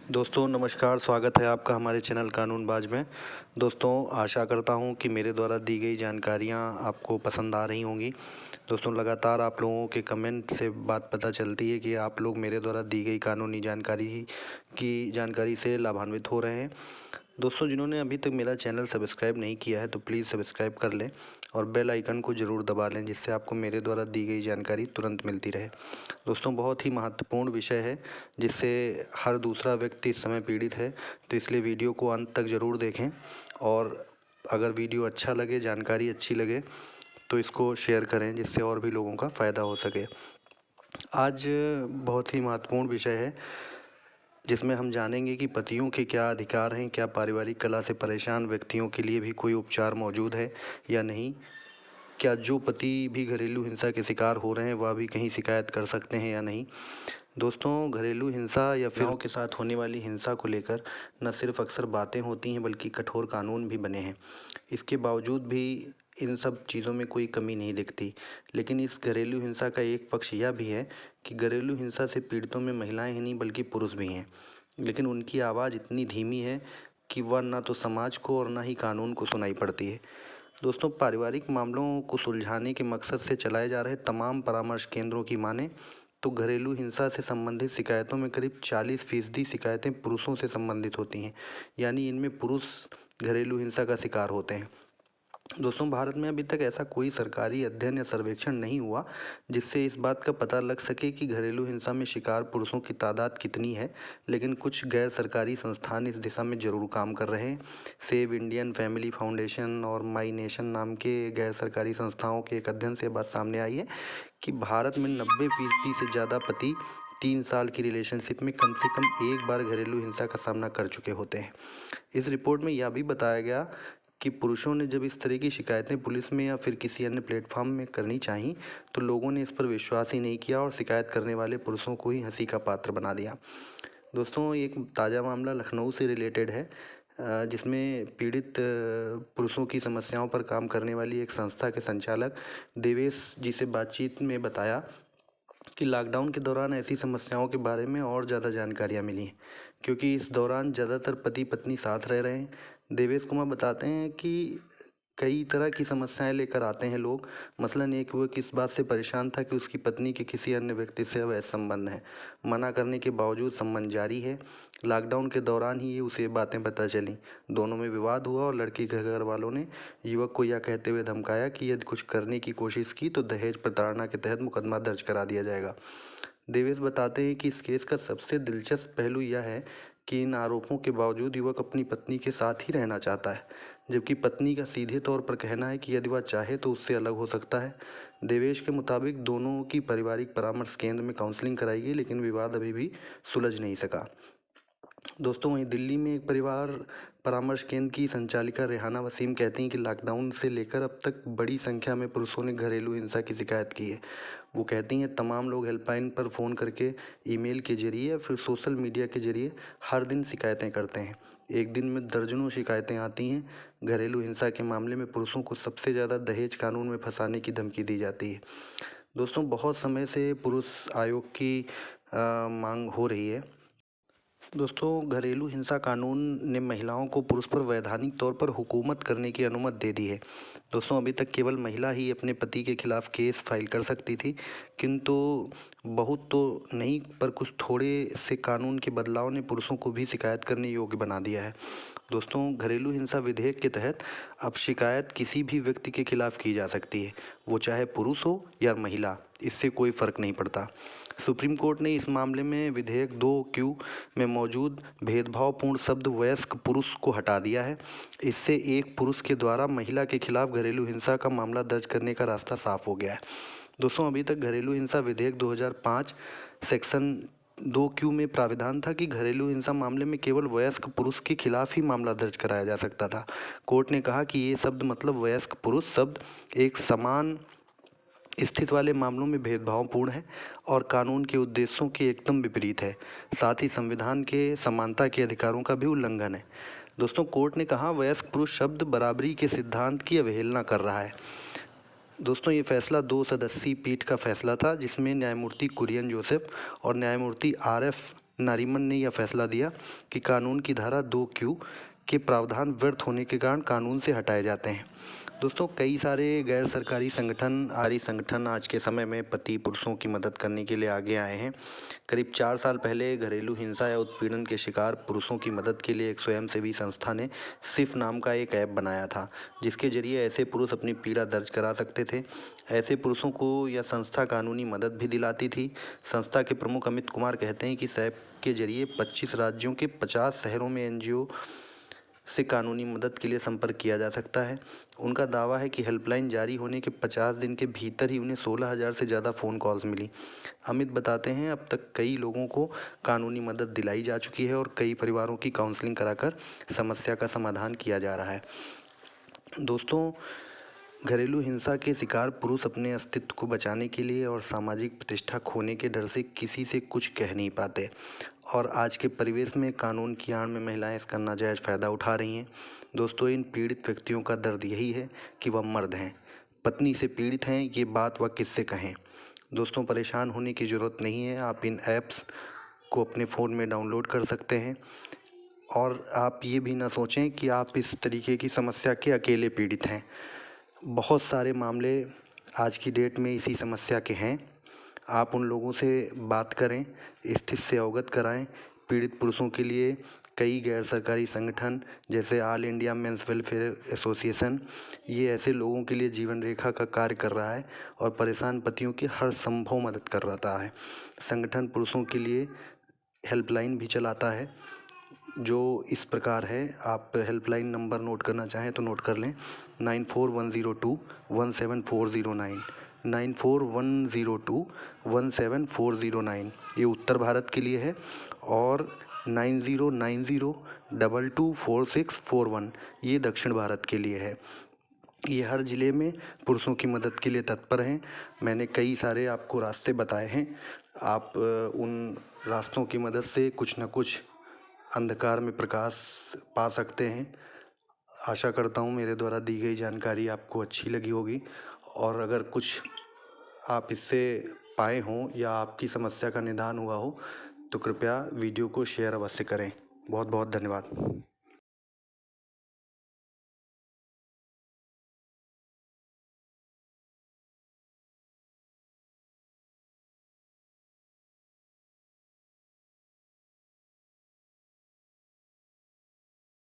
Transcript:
दोस्तों नमस्कार, स्वागत है आपका हमारे चैनल कानूनबाज में। दोस्तों आशा करता हूं कि मेरे द्वारा दी गई जानकारियां आपको पसंद आ रही होंगी। दोस्तों लगातार आप लोगों के कमेंट से बात पता चलती है कि आप लोग मेरे द्वारा दी गई कानूनी जानकारी से लाभान्वित हो रहे हैं। दोस्तों जिन्होंने अभी तक मेरा चैनल सब्सक्राइब नहीं किया है तो प्लीज़ सब्सक्राइब कर लें और बेल आइकन को ज़रूर दबा लें, जिससे आपको मेरे द्वारा दी गई जानकारी तुरंत मिलती रहे। दोस्तों बहुत ही महत्वपूर्ण विषय है जिससे हर दूसरा व्यक्ति इस समय पीड़ित है, तो इसलिए वीडियो को अंत तक ज़रूर देखें और अगर वीडियो अच्छा लगे, जानकारी अच्छी लगे तो इसको शेयर करें जिससे और भी लोगों का फ़ायदा हो सके। आज बहुत ही महत्वपूर्ण विषय है जिसमें हम जानेंगे कि पतियों के क्या अधिकार हैं, क्या पारिवारिक कलह से परेशान व्यक्तियों के लिए भी कोई उपचार मौजूद है या नहीं, क्या जो पति भी घरेलू हिंसा के शिकार हो रहे हैं वह भी कहीं शिकायत कर सकते हैं या नहीं। दोस्तों घरेलू हिंसा या फिर के साथ होने वाली हिंसा को लेकर न सिर्फ अक्सर बातें होती हैं बल्कि कठोर कानून भी बने हैं। इसके बावजूद भी इन सब चीज़ों में कोई कमी नहीं दिखती। लेकिन इस घरेलू हिंसा का एक पक्ष यह भी है कि घरेलू हिंसा से पीड़ितों में महिलाएं ही नहीं बल्कि पुरुष भी हैं, लेकिन उनकी आवाज़ इतनी धीमी है कि वह न तो समाज को और न ही कानून को सुनाई पड़ती है। दोस्तों पारिवारिक मामलों को सुलझाने के मकसद से चलाए जा रहे तमाम परामर्श केंद्रों की माने तो घरेलू हिंसा से संबंधित शिकायतों में करीब 40% शिकायतें पुरुषों से संबंधित होती हैं, यानी इनमें पुरुष घरेलू हिंसा का शिकार होते हैं। दोस्तों भारत में अभी तक ऐसा कोई सरकारी अध्ययन या सर्वेक्षण नहीं हुआ जिससे इस बात का पता लग सके कि घरेलू हिंसा में शिकार पुरुषों की तादाद कितनी है, लेकिन कुछ गैर सरकारी संस्थान इस दिशा में ज़रूर काम कर रहे हैं। सेव इंडियन फैमिली फाउंडेशन और माई नेशन नाम के गैर सरकारी संस्थाओं के एक अध्ययन से बात सामने आई है कि भारत में 90% से ज़्यादा पति 3 साल की रिलेशनशिप में कम से कम एक बार घरेलू हिंसा का सामना कर चुके होते हैं। इस रिपोर्ट में यह भी बताया गया कि पुरुषों ने जब इस तरह की शिकायतें पुलिस में या फिर किसी अन्य प्लेटफॉर्म में करनी चाहिए तो लोगों ने इस पर विश्वास ही नहीं किया और शिकायत करने वाले पुरुषों को ही हंसी का पात्र बना दिया। दोस्तों एक ताज़ा मामला लखनऊ से रिलेटेड है जिसमें पीड़ित पुरुषों की समस्याओं पर काम करने वाली एक संस्था के संचालक देवेश जी से बातचीत में बताया कि लॉकडाउन के दौरान ऐसी समस्याओं के बारे में और ज़्यादा जानकारियाँ मिली हैं, क्योंकि इस दौरान ज़्यादातर पति पत्नी साथ रह रहे हैं। देवेश कुमार बताते हैं कि कई तरह की समस्याएं लेकर आते हैं लोग। मसलन एक वो किस बात से परेशान था कि उसकी पत्नी के किसी अन्य व्यक्ति से अवैध संबंध है, मना करने के बावजूद संबंध जारी है। लॉकडाउन के दौरान ही ये उसे बातें पता चली, दोनों में विवाद हुआ और लड़की के घर वालों ने युवक को यह कहते हुए धमकाया कि यदि कुछ करने की कोशिश की तो दहेज प्रताड़ना के तहत मुकदमा दर्ज करा दिया जाएगा। देवेश बताते हैं कि इस केस का सबसे दिलचस्प पहलू यह है कि इन आरोपों के बावजूद युवक अपनी पत्नी के साथ ही रहना चाहता है, जबकि पत्नी का सीधे तौर पर कहना है कि यदि वह चाहे तो उससे अलग हो सकता है। देवेश के मुताबिक दोनों की पारिवारिक परामर्श केंद्र में काउंसलिंग कराई गई, लेकिन विवाद अभी भी सुलझ नहीं सका। दोस्तों वहीं दिल्ली में एक परिवार परामर्श केंद्र की संचालिका रेहाना वसीम कहती हैं कि लॉकडाउन से लेकर अब तक बड़ी संख्या में पुरुषों ने घरेलू हिंसा की शिकायत की है। वो कहती हैं तमाम लोग हेल्पलाइन पर फ़ोन करके, ईमेल के जरिए या फिर सोशल मीडिया के जरिए हर दिन शिकायतें करते हैं। एक दिन में दर्जनों शिकायतें आती हैं। घरेलू हिंसा के मामले में पुरुषों को सबसे ज़्यादा दहेज कानून में फंसाने की धमकी दी जाती है। दोस्तों बहुत समय से पुरुष आयोग की मांग हो रही है। दोस्तों घरेलू हिंसा कानून ने महिलाओं को पुरुष पर वैधानिक तौर पर हुकूमत करने की अनुमति दे दी है। दोस्तों अभी तक केवल महिला ही अपने पति के खिलाफ केस फाइल कर सकती थी, किंतु बहुत तो नहीं पर कुछ थोड़े से कानून के बदलाव ने पुरुषों को भी शिकायत करने योग्य बना दिया है। दोस्तों घरेलू हिंसा विधेयक के तहत अब शिकायत किसी भी व्यक्ति के खिलाफ की जा सकती है, वो चाहे पुरुष हो या महिला, इससे कोई फर्क नहीं पड़ता। सुप्रीम कोर्ट ने इस मामले में विधेयक 2Q में मौजूद भेदभावपूर्ण शब्द वयस्क पुरुष को हटा दिया है। इससे एक पुरुष के द्वारा महिला के खिलाफ घरेलू हिंसा का मामला दर्ज करने का रास्ता साफ हो गया है। दोस्तों अभी तक घरेलू हिंसा विधेयक 2005 सेक्शन 2Q में प्राविधान था कि घरेलू हिंसा मामले में केवल वयस्क पुरुष के खिलाफ ही मामला दर्ज कराया जा सकता था। कोर्ट ने कहा कि ये शब्द मतलब वयस्क पुरुष शब्द एक समान स्थिति वाले मामलों में भेदभावपूर्ण है और कानून के उद्देश्यों के एकदम विपरीत है। साथ ही संविधान के समानता के अधिकारों का भी उल्लंघन है। दोस्तों कोर्ट ने कहा वयस्क पुरुष शब्द बराबरी के सिद्धांत की अवहेलना कर रहा है। दोस्तों ये फैसला 2 सदस्यीय पीठ का फैसला था जिसमें न्यायमूर्ति कुरियन जोसेफ और न्यायमूर्ति RF नारीमन ने यह फैसला दिया कि कानून की धारा 2Q के प्रावधान व्यर्थ होने के कारण कानून से हटाए जाते हैं। दोस्तों, कई सारे गैर सरकारी संगठन आज के समय में पति पुरुषों की मदद करने के लिए आगे आए हैं। करीब 4 साल पहले घरेलू हिंसा या उत्पीड़न के शिकार पुरुषों की मदद के लिए एक स्वयंसेवी संस्था ने सिफ नाम का एक ऐप बनाया था, जिसके जरिए ऐसे पुरुष अपनी पीड़ा दर्ज करा सकते थे। ऐसे पुरुषों को यह संस्था कानूनी मदद भी दिलाती थी। संस्था के प्रमुख अमित कुमार कहते हैं कि इस ऐप के जरिए 25 राज्यों के 50 शहरों में NGO से कानूनी मदद के लिए संपर्क किया जा सकता है। उनका दावा है कि हेल्पलाइन जारी होने के 50 दिन के भीतर ही उन्हें 16,000 से ज़्यादा फ़ोन कॉल्स मिली। अमित बताते हैं, अब तक कई लोगों को कानूनी मदद दिलाई जा चुकी है और कई परिवारों की काउंसलिंग कराकर समस्या का समाधान किया जा रहा है। दोस्तों, घरेलू हिंसा के शिकार पुरुष अपने अस्तित्व को बचाने के लिए और सामाजिक प्रतिष्ठा खोने के डर से किसी से कुछ कह नहीं पाते, और आज के परिवेश में कानून की आड़ में महिलाएं इसका नाजायज़ फ़ायदा उठा रही हैं। दोस्तों, इन पीड़ित व्यक्तियों का दर्द यही है कि वह मर्द हैं, पत्नी से पीड़ित हैं, ये बात वह किससे कहें। दोस्तों, परेशान होने की ज़रूरत नहीं है। आप इन ऐप्स को अपने फ़ोन में डाउनलोड कर सकते हैं, और आप ये भी ना सोचें कि आप इस तरीके की समस्या के अकेले पीड़ित हैं। बहुत सारे मामले आज की डेट में इसी समस्या के हैं। आप उन लोगों से बात करें, स्थिति से अवगत कराएं। पीड़ित पुरुषों के लिए कई गैर सरकारी संगठन जैसे all India men's welfare association, ये ऐसे लोगों के लिए जीवन रेखा का कार्य कर रहा है और परेशान पतियों की हर संभव मदद कर रहा है। संगठन पुरुषों के लिए हेल्पलाइन भी चलाता है, जो इस प्रकार है। आप हेल्पलाइन नंबर नोट करना चाहें तो नोट कर लें, 9410217409, 9410217409, ये उत्तर भारत के लिए है, और 9090224641 ये दक्षिण भारत के लिए है। ये हर ज़िले में पुरुषों की मदद के लिए तत्पर हैं। मैंने कई सारे आपको रास्ते बताए हैं। आप उन रास्तों की मदद से कुछ न कुछ अंधकार में प्रकाश पा सकते हैं। आशा करता हूँ मेरे द्वारा दी गई जानकारी आपको अच्छी लगी होगी, और अगर कुछ आप इससे पाए हों या आपकी समस्या का निदान हुआ हो तो कृपया वीडियो को शेयर अवश्य करें। बहुत बहुत धन्यवाद।